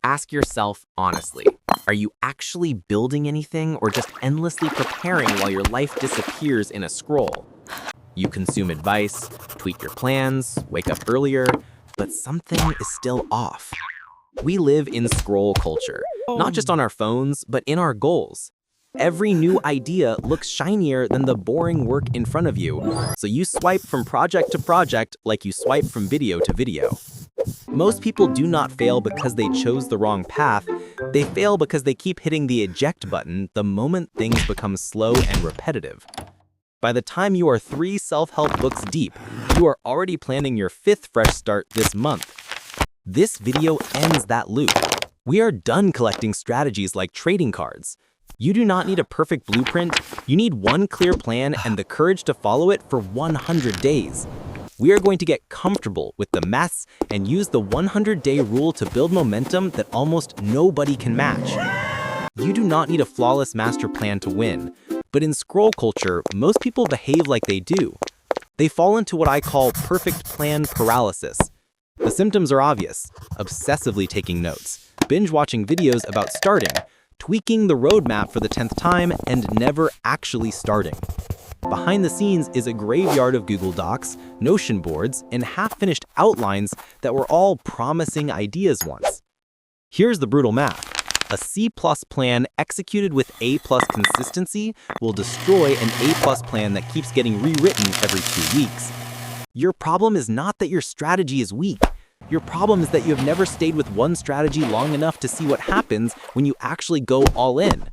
Ask yourself honestly, are you actually building anything or just endlessly preparing while your life disappears in a scroll? You consume advice, tweak your plans, wake up earlier, but something is still off. We live in scroll culture, not just on our phones, but in our goals. Every new idea looks shinier than the boring work in front of you, so you swipe from project to project like you swipe from video to video. Most people do not fail because they chose the wrong path. They fail because they keep hitting the eject button the moment things become slow and repetitive. By the time you are 3 self-help books deep, you are already planning your 5th fresh start this month. This video ends that loop. We are done collecting strategies like trading cards. You do not need a perfect blueprint. You need one clear plan and the courage to follow it for 100 days. We are going to get comfortable with the mess and use the 100-day rule to build momentum that almost nobody can match. You do not need a flawless master plan to win, but in scroll culture, most people behave like they do. They fall into what I call perfect plan paralysis. The symptoms are obvious: obsessively taking notes, binge watching videos about starting, tweaking the roadmap for the 10th time, and never actually starting. Behind the scenes is a graveyard of Google Docs, Notion boards, and half-finished outlines that were all promising ideas once. Here's the brutal math. A C+ plan executed with A+ consistency will destroy an A+ plan that keeps getting rewritten every 2 weeks. Your problem is not that your strategy is weak. Your problem is that you have never stayed with one strategy long enough to see what happens when you actually go all in.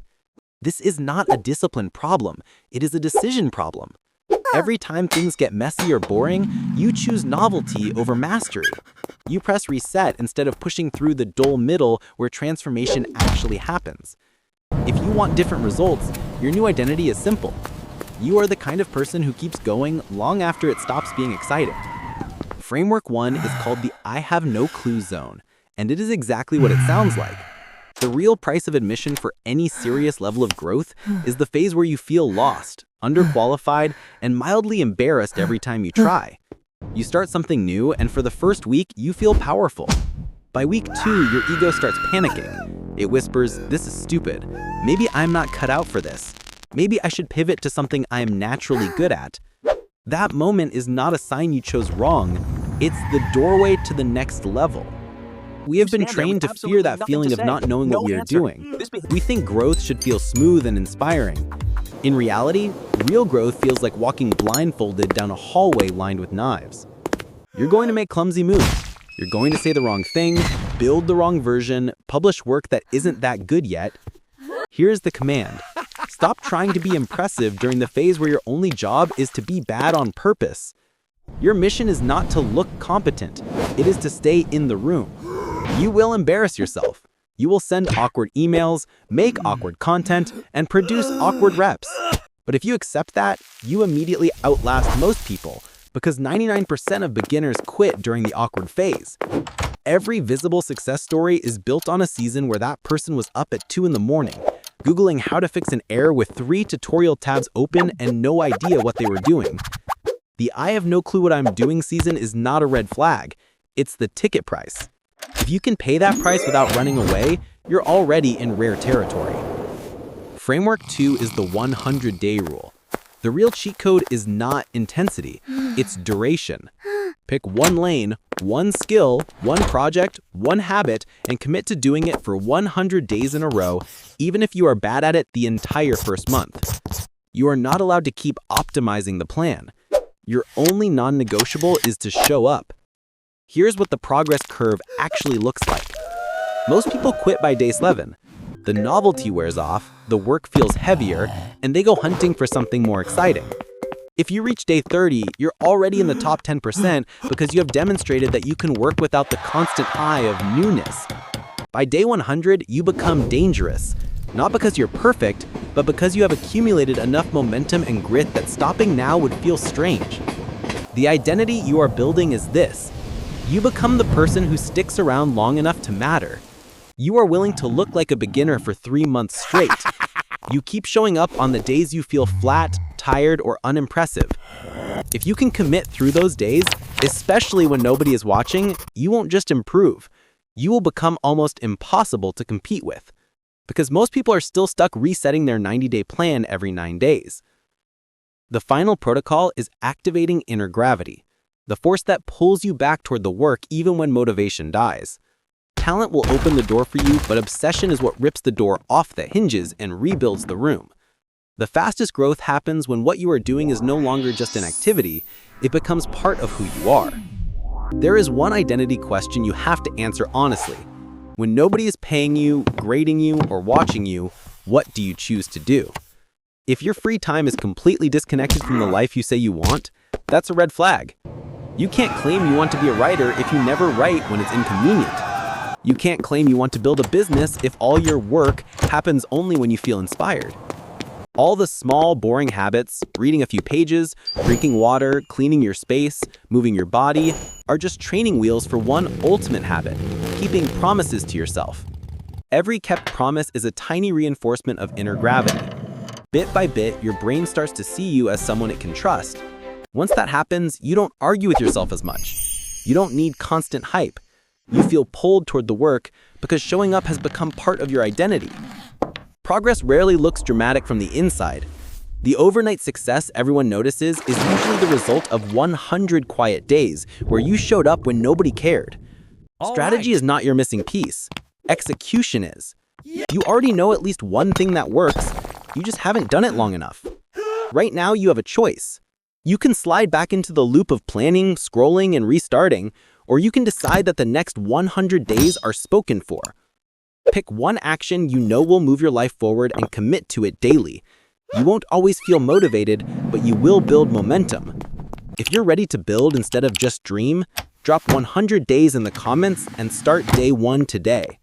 This is not a discipline problem, it is a decision problem. Every time things get messy or boring, you choose novelty over mastery. You press reset instead of pushing through the dull middle where transformation actually happens. If you want different results, your new identity is simple. You are the kind of person who keeps going long after it stops being exciting. Framework 1 is called the I have no clue zone, and it is exactly what it sounds like. The real price of admission for any serious level of growth is the phase where you feel lost, underqualified, and mildly embarrassed every time you try. You start something new, and for the first week, you feel powerful. By week 2, your ego starts panicking. It whispers, "This is stupid. Maybe I'm not cut out for this. Maybe I should pivot to something I am naturally good at." That moment is not a sign you chose wrong. It's the doorway to the next level. We have been trained to fear that feeling of not knowing what we are doing. We think growth should feel smooth and inspiring. In reality, real growth feels like walking blindfolded down a hallway lined with knives. You're going to make clumsy moves. You're going to say the wrong thing, build the wrong version, publish work that isn't that good yet. Here's the command. Stop trying to be impressive during the phase where your only job is to be bad on purpose. Your mission is not to look competent. It is to stay in the room. You will embarrass yourself. You will send awkward emails, make awkward content, and produce awkward reps. But if you accept that, you immediately outlast most people, because 99% of beginners quit during the awkward phase. Every visible success story is built on a season where that person was up at 2 in the morning, Googling how to fix an error with 3 tutorial tabs open and no idea what they were doing. The I have no clue what I'm doing season is not a red flag. It's the ticket price. If you can pay that price without running away, you're already in rare territory. Framework 2 is the 100-day rule. The real cheat code is not intensity, it's duration. Pick one lane, one skill, one project, one habit, and commit to doing it for 100 days in a row, even if you are bad at it the entire first month. You are not allowed to keep optimizing the plan. Your only non-negotiable is to show up. Here's what the progress curve actually looks like. Most people quit by day 11. The novelty wears off, the work feels heavier, and they go hunting for something more exciting. If you reach day 30, you're already in the top 10% because you have demonstrated that you can work without the constant high of newness. By day 100, you become dangerous, not because you're perfect, but because you have accumulated enough momentum and grit that stopping now would feel strange. The identity you are building is this. You become the person who sticks around long enough to matter. You are willing to look like a beginner for 3 months straight. You keep showing up on the days you feel flat, tired, or unimpressive. If you can commit through those days, especially when nobody is watching, you won't just improve. you will become almost impossible to compete with, because most people are still stuck resetting their 90-day plan every 9 days. The final protocol is activating inner gravity, the force that pulls you back toward the work even when motivation dies. Talent will open the door for you, but obsession is what rips the door off the hinges and rebuilds the room. The fastest growth happens when what you are doing is no longer just an activity, it becomes part of who you are. There is one identity question you have to answer honestly. When nobody is paying you, grading you, or watching you, what do you choose to do? If your free time is completely disconnected from the life you say you want, that's a red flag. You can't claim you want to be a writer if you never write when it's inconvenient. You can't claim you want to build a business if all your work happens only when you feel inspired. All the small, boring habits, reading a few pages, drinking water, cleaning your space, moving your body, are just training wheels for one ultimate habit, keeping promises to yourself. Every kept promise is a tiny reinforcement of inner gravity. Bit by bit, your brain starts to see you as someone it can trust. Once that happens, you don't argue with yourself as much. You don't need constant hype. You feel pulled toward the work because showing up has become part of your identity. Progress rarely looks dramatic from the inside. The overnight success everyone notices is usually the result of 100 quiet days where you showed up when nobody cared. Strategy is not your missing piece. Execution is. You already know at least one thing that works, you just haven't done it long enough. Right now, you have a choice. You can slide back into the loop of planning, scrolling, and restarting, or you can decide that the next 100 days are spoken for. Pick one action you know will move your life forward and commit to it daily. You won't always feel motivated, but you will build momentum. If you're ready to build instead of just dream, drop 100 days in the comments and start day 1 today.